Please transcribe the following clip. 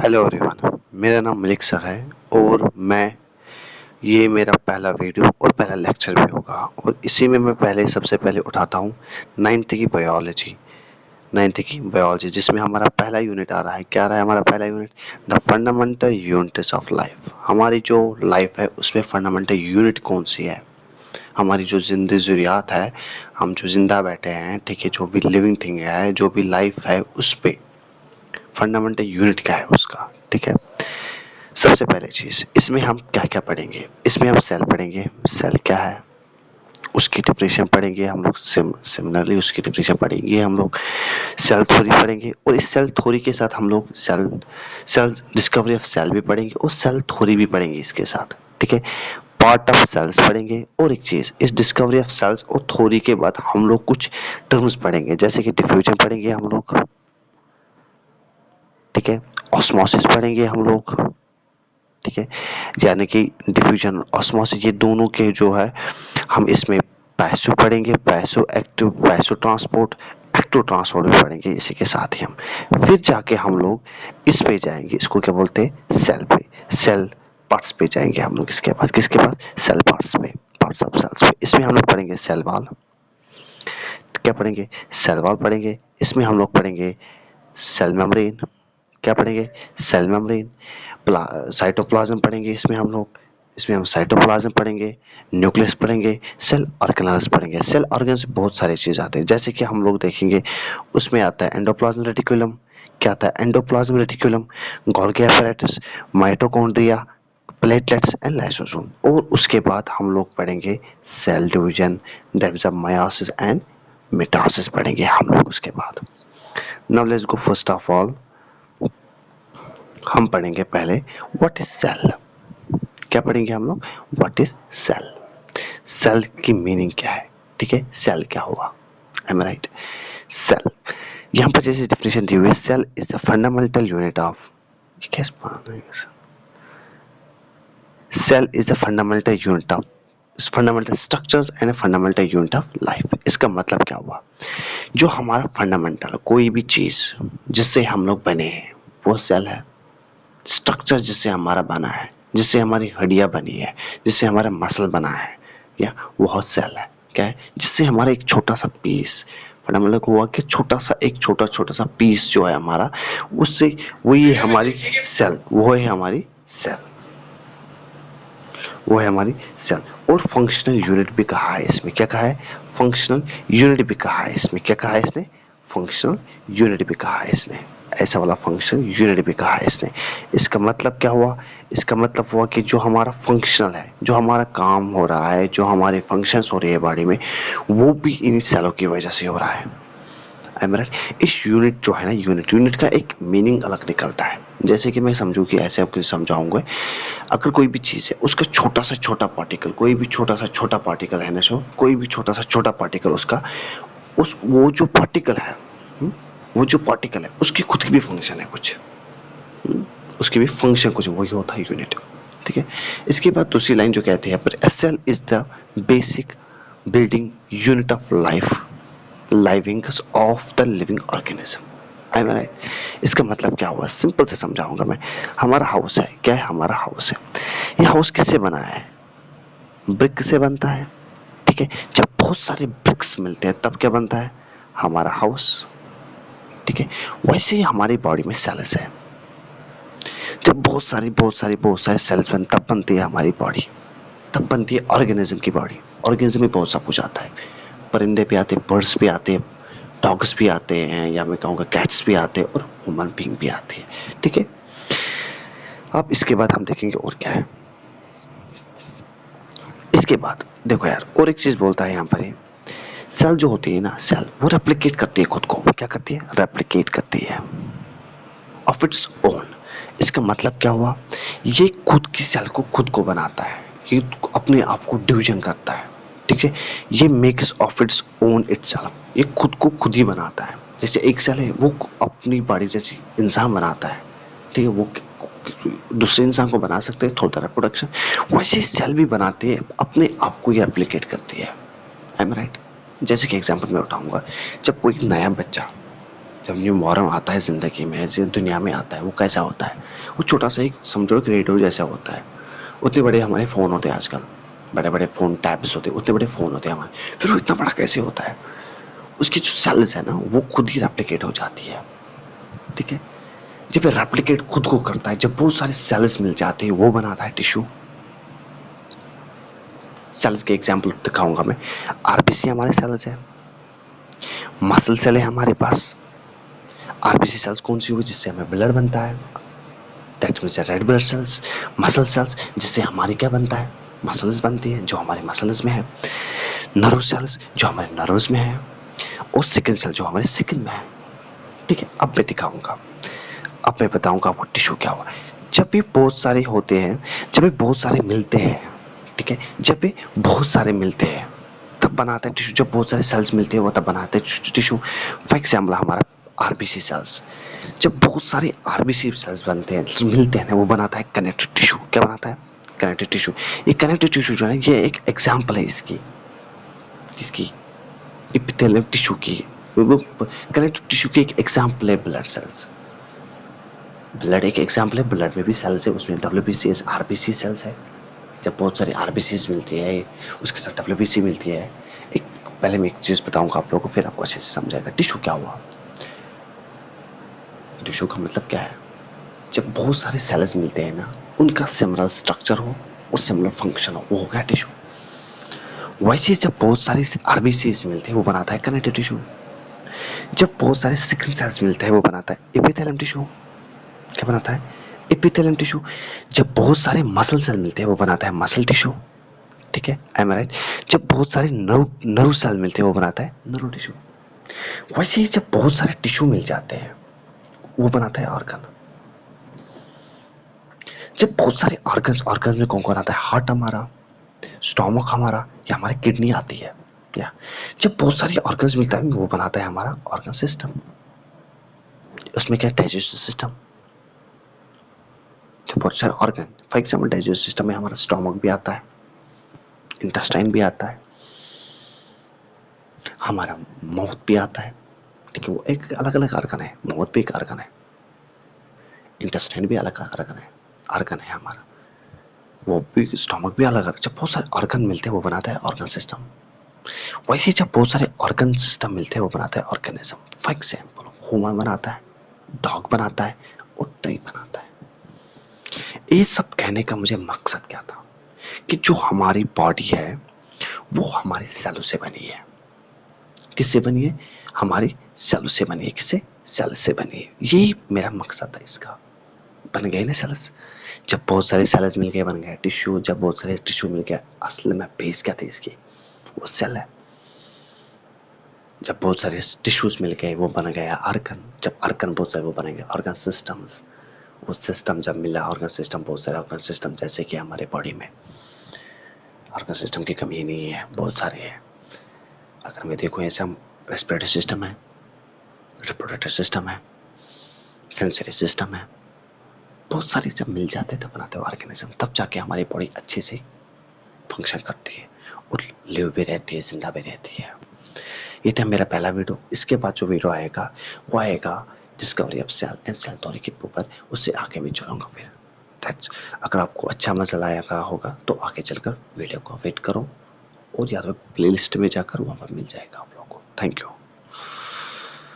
Hello everyone, मेरा नाम Malik sir है और ये मेरा पहला वीडियो और पहला लेक्चर भी होगा। और इसी में मैं सबसे पहले उठाता हूँ नाइन्थ की बायोलॉजी जिसमें हमारा पहला यूनिट आ रहा है। क्या आ रहा है हमारा पहला unit? The fundamental units of life. हमारी जो लाइफ है उसमें फंडामेंटल यूनिट कौन सी है? हमारी जो जिंदगी ज़रूरियात है, हम जो जिंदा बैठे हैं, ठीक है, जो भी लिविंग थिंग है, जो भी लाइफ है, उस पे फंडामेंटल यूनिट क्या है उसका, ठीक है। सबसे पहले चीज इसमें हम क्या क्या पढ़ेंगे? इसमें हम सेल पढ़ेंगे। सेल क्या है उसकी डिफिनेशन पढ़ेंगे हम लोग। सिमिलरली उसकी डिफिनेशन पढ़ेंगे हम लोग। सेल थ्योरी पढ़ेंगे और इस सेल थ्योरी के साथ हम लोग cell cell discovery of cell भी पढ़ेंगे और सेल थ्योरी भी पढ़ेंगे इसके साथ, ठीक है। पार्ट ऑफ सेल्स पढ़ेंगे। और एक चीज, इस डिस्कवरी ऑफ सेल्स और थ्योरी के बाद हम लोग कुछ टर्म्स पढ़ेंगे, जैसे कि डिफ्यूजन पढ़ेंगे हम लोग, ठीक है। ऑस्मोसिस पढ़ेंगे हम लोग, ठीक है। यानी कि डिफ्यूजन ऑस्मोसिस ये दोनों के जो है हम इसमें पैसिव पढ़ेंगे, passive active, passive transport, active transport भी पढ़ेंगे इसी के साथ ही हम। फिर जाके हम लोग इस पे जाएंगे, इसको क्या बोलते हैं? सेल पे, सेल पार्ट्स पे जाएंगे हम लोग। इसके बाद किसके पास? सेल पार्ट्स पे, पार्ट्स ऑफ सेल्स पे। इसमें हम लोग पढ़ेंगे सेल वॉल। क्या पढ़ेंगे? सेल वॉल पढ़ेंगे। इसमें हम लोग पढ़ेंगे सेल मेम्ब्रेन। क्या पढ़ेंगे? Cell membrane. साइटोप्लाज्म पढ़ेंगे इसमें हम साइटोप्लाज्म पढ़ेंगे, न्यूक्लियस पढ़ेंगे, सेल ऑर्गेनेल्स पढ़ेंगे। सेल ऑर्गेन्स बहुत सारे चीज आते हैं, जैसे कि हम लोग देखेंगे उसमें आता है एंडोप्लाज्म रेटिकुलम। क्या आता है? Endoplasm reticulum, Golgi apparatus, mitochondria, platelets and lysosome. और उसके बाद हम लोग पढ़ेंगे cell division, that is meiosis and mitosis पढ़ेंगे हम लोग उसके बाद। Now let's go. First of all हम पढ़ेंगे पहले व्हाट इज सेल। क्या पढ़ेंगे हम लोग? What is cell. सेल की मीनिंग क्या है, ठीक है। सेल क्या हुआ? I am right. सेल यहाँ पर जैसे डेफिनेशन दी हुई है, cell is the fundamental unit of, cell is the fundamental unit of fundamental structures and fundamental unit of life. इसका मतलब क्या हुआ? जो हमारा फंडामेंटल कोई भी चीज जिससे हम लोग बने हैं वो सेल है। स्ट्रक्चर जिससे हमारा बना है, जिससे हमारी हड्डियां बनी है, जिससे हमारा मसल बना है, या वह सेल है। क्या है? जिससे हमारा एक छोटा सा पीस फंडामेंटल को हुआ कि छोटा सा पीस जो है हमारा, उससे वही हमारी सेल, वो है हमारी सेल, वो है हमारी सेल। और फंक्शनल यूनिट भी कहा है इसमें। क्या कहा है? फंक्शनल यूनिट भी कहा है इसमें। क्या कहा है इसने? फंक्शनल यूनिट भी कहा है इसने। ऐसा वाला फंक्शनल यूनिट भी कहा है इसने। इसका मतलब क्या हुआ? इसका मतलब हुआ कि जो हमारा फंक्शनल है, जो हमारा काम हो रहा है, जो हमारे फंक्शंस हो रही है बॉडी में, वो भी इन सेलों की वजह से हो रहा है। इस यूनिट जो है ना, यूनिट का एक मीनिंग अलग निकलता है। जैसे कि मैं समझूं कि ऐसे आपको समझाऊंगा, अगर कोई भी चीज़ है उसका छोटा सा छोटा पार्टिकल, कोई भी छोटा सा छोटा पार्टिकल है ना, सो कोई भी छोटा सा छोटा पार्टिकल उसका, उस वो जो पार्टिकल है, वो जो पार्टिकल है उसकी खुद की भी फंक्शन है कुछ, उसकी भी फंक्शन कुछ, वही होता है यूनिट, ठीक है। इसके बाद दूसरी लाइन जो कहती है, पर cell is the basic building unit of life, living of the living organism. I mean, इसका मतलब क्या हुआ? सिंपल से समझाऊंगा मैं। हमारा हाउस है, क्या है? हमारा हाउस है। ये हाउस किससे बना है? ब्रिक से बनता है, ठीक है। जब बहुत सारे ब्रिक्स मिलते हैं तब क्या बनता है? हमारा हाउस, ठीक है। वैसे ही हमारी बॉडी में सेल्स है। जब बहुत सारे सेल्स तब बनती है हमारी बॉडी, तब बनती है ऑर्गेनिज्म की बॉडी। ऑर्गेनिज्म में बहुत सा कुछ आता है। परिंदे भी आते हैं, बर्ड्स भी आते हैं, डॉग्स भी आते हैं, या मैं कहूँगा कैट्स भी आते हैं, और ह्यूमन बीइंग भी आती है, ठीक है। अब इसके बाद हम देखेंगे और क्या है। इसके बाद देखो यार, और एक चीज बोलता है यहाँ पर ही, सेल जो होती है ना, सेल वो रेप्लिकेट करती है खुद को। क्या करती है? रेप्लिकेट करती है ऑफ इट्स ओन। इसका मतलब क्या हुआ? ये खुद की सेल को खुद को बनाता है, ये अपने आप को डिवीजन करता है, ठीक है। ये makes of its own itself, ये खुद को खुद ही बनाता है। जैसे एक सेल है वो अपनी बॉडी जैसी इंसान बनाता है, ठीक है, वो दूसरे इंसान को बना सकते हैं, थोड़ा रिप्रोडक्शन, वैसे सेल भी बनाते हैं, अपने आप को ये रेप्लिकेट करती है। I am right. जैसे कि एग्जांपल मैं उठाऊंगा, जब कोई नया बच्चा जब न्यू मॉर्न आता है ज़िंदगी में, जो दुनिया में आता है, वो कैसा होता है? वो छोटा-सा एक समझो एक रेडियो जैसा होता है। उतने बड़े हमारे फ़ोन होते हैं आजकल, बड़े-बड़े फ़ोन टैब्स होते हैं, उतने बड़े फ़ोन होते हैं हमारे। फिर वो इतना बड़ा कैसे होता है? उसकी जो सेल्स है ना, वो खुद ही रेप्लिकेट हो जाती है, ठीक है? जब ये रेप्लिकेट खुद को करता है, जब बहुत सारे सेल्स मिल जाते हैं, वो बनाता है टिश्यू। सेल्स के एग्ज़ाम्पल दिखाऊँगा मैं। आरबीसी हमारे सेल्स है, मसल सेल है हमारे पास। आरबीसी सेल्स कौन-सी हुई? जिससे हमें ब्लड बनता है। That means red blood cells. Muscle cells जिससे हमारी क्या बनता है? मसल्स बनती है, जो हमारे मसल्स में है। नर्व सेल्स जो हमारे नर्व्स में है, और सिकल सेल जो हमारे सिकल में है, ठीक है? अब मैं दिखाऊंगा, अब मैं बताऊंगा आपको टिश्यू क्या हुआ। जब भी बहुत सारे होते हैं, जब भी बहुत सारे मिलते हैं, ठीक है, जब भी बहुत सारे मिलते हैं तब बनाते हैं टिश्यू। जब बहुत सारे सेल्स मिलते हैं वो तब बनाते हैं टिश्यू। फॉर एग्जाम्पल हमारा आरबीसी सेल्स, जब बहुत सारे आरबीसी सेल्स बनते हैं, मिलते हैं, वो बनाता है कनेक्टिव टिश्यू। क्या बनाता है? Connective tissue. ये कनेक्टिव टिश्यू जो है, ये एक एग्जाम्पल है इसकी, इसकी एपिथेलियल टिश्यू की। वो कनेक्टिव टिश्यू की एक एग्जाम्पल है ब्लड सेल्स। ब्लड एक एग्जाम्पल है, ब्लड में भी सेल्स है, उसमें डब्ल्यूबीसीएस आरबीसी सेल्स है। जब बहुत सारी आरबीसीज मिलती है, उसके साथ डब्ल्यूबीसी मिलती है। एक पहले मैं एक चीज़ बताऊंगा आप लोगों को, फिर आपको अच्छे से समझाएगा टिश्यू क्या हुआ। टिश्यू का मतलब क्या है? जब बहुत सारे सेल्स मिलते हैं ना, उनका सिमिलर स्ट्रक्चर हो और सिमिलर फंक्शन हो, वो हो गया टिश्यू। वैसे जब बहुत सारी आरबीसीज मिलते हैं, वो बनाता है कनेक्टिव टिश्यू। जब बहुत सारे सिकल सेल्स मिलते हैं, वो बनाता है एपिथेलियम टिश्यू। क्या बनाता है? Epithelium tissue. जब बहुत सारे मसल सेल मिलते हैं, वो बनाता है मसल टिश्यू, ठीक है? I am right? जब बहुत सारे नर्व नर्व सेल मिलते हैं, वो बनाता है नर्व टिश्यू। वैसे ही जब बहुत सारे टिश्यू मिल जाते हैं, वो बनाता है ऑर्गन। जब बहुत सारे ऑर्गन्स, ऑर्गन में कौन कौन आता है? हार्ट हमारा, स्टोमक हमारा, या हमारी किडनी आती है, या जब बहुत सारे ऑर्गन्स मिलता है, वो बनाता है हमारा ऑर्गन सिस्टम। उसमें क्या? Digestive system. जब बहुत सारे organ, for example digestive system में हमारा स्टोमक भी आता है, इंटेस्टाइन भी आता है, हमारा माउथ भी आता है, ठीक है? वो एक अलग अलग ऑर्गन है, माउथ भी एक ऑर्गन है, इंटेस्टाइन भी अलग ऑर्गन है, ऑर्गन है हमारा, वो भी स्टोमक भी अलग है। जब बहुत सारे ऑर्गन मिलते हैं, वो बनाता है ऑर्गन सिस्टम। वैसे जब बहुत सारे ऑर्गन सिस्टम मिलते हैं, वो बनाता है ऑर्गेनिज्म। फॉर एग्जाम्पल ह्यूमन बनाता है, डॉग बनाता है, और ट्री बनाता है। ये सब कहने का मुझे मकसद क्या था? कि जो हमारी बॉडी है, वो हमारे सेलों से बनी है। किससे बनी है? हमारी सेलों से बनी है। किससे? सेल से बनी है। यही मेरा मकसद था इसका। बन गए ना सेल्स। जब बहुत सारे सेल्स मिल गए, बन गया टिश्यू। जब बहुत सारे टिश्यू मिल गया, असल में बेस क्या थी इसकी? वो सेल है। जब बहुत सारे टिश्यूज मिल गए, वो बन गया ऑर्गन। जब ऑर्गन बहुत सारे, वो बनेंगे ऑर्गन सिस्टम्स। वो सिस्टम जब मिला, ऑर्गन सिस्टम, बहुत सारे ऑर्गन सिस्टम, जैसे कि हमारे बॉडी में ऑर्गन सिस्टम की कमी नहीं है, बहुत सारे हैं। अगर मैं देखूँ, ऐसे हम रेस्पिरेटरी सिस्टम है, रिप्रोडक्टिव सिस्टम है, सेंसरी सिस्टम है, बहुत सारे जब मिल जाते हैं तब बनाते हैं ऑर्गेनिज्म। तब जाके हमारी बॉडी अच्छे से फंक्शन करती है और लिव भी रहती है, जिंदा भी रहती है। ये था मेरा पहला वीडियो। इसके बाद जो वीडियो आएगा, वो आएगा discovery of cell and cell theory के ऊपर। उससे आगे मैं चलूँगा फिर। दैट्स, अगर आपको अच्छा मजा आएगा होगा तो आगे चलकर वीडियो को वेट करो, और या तो प्लेलिस्ट में जाकर वहाँ पर मिल जाएगा आप लोगों को। Thank you.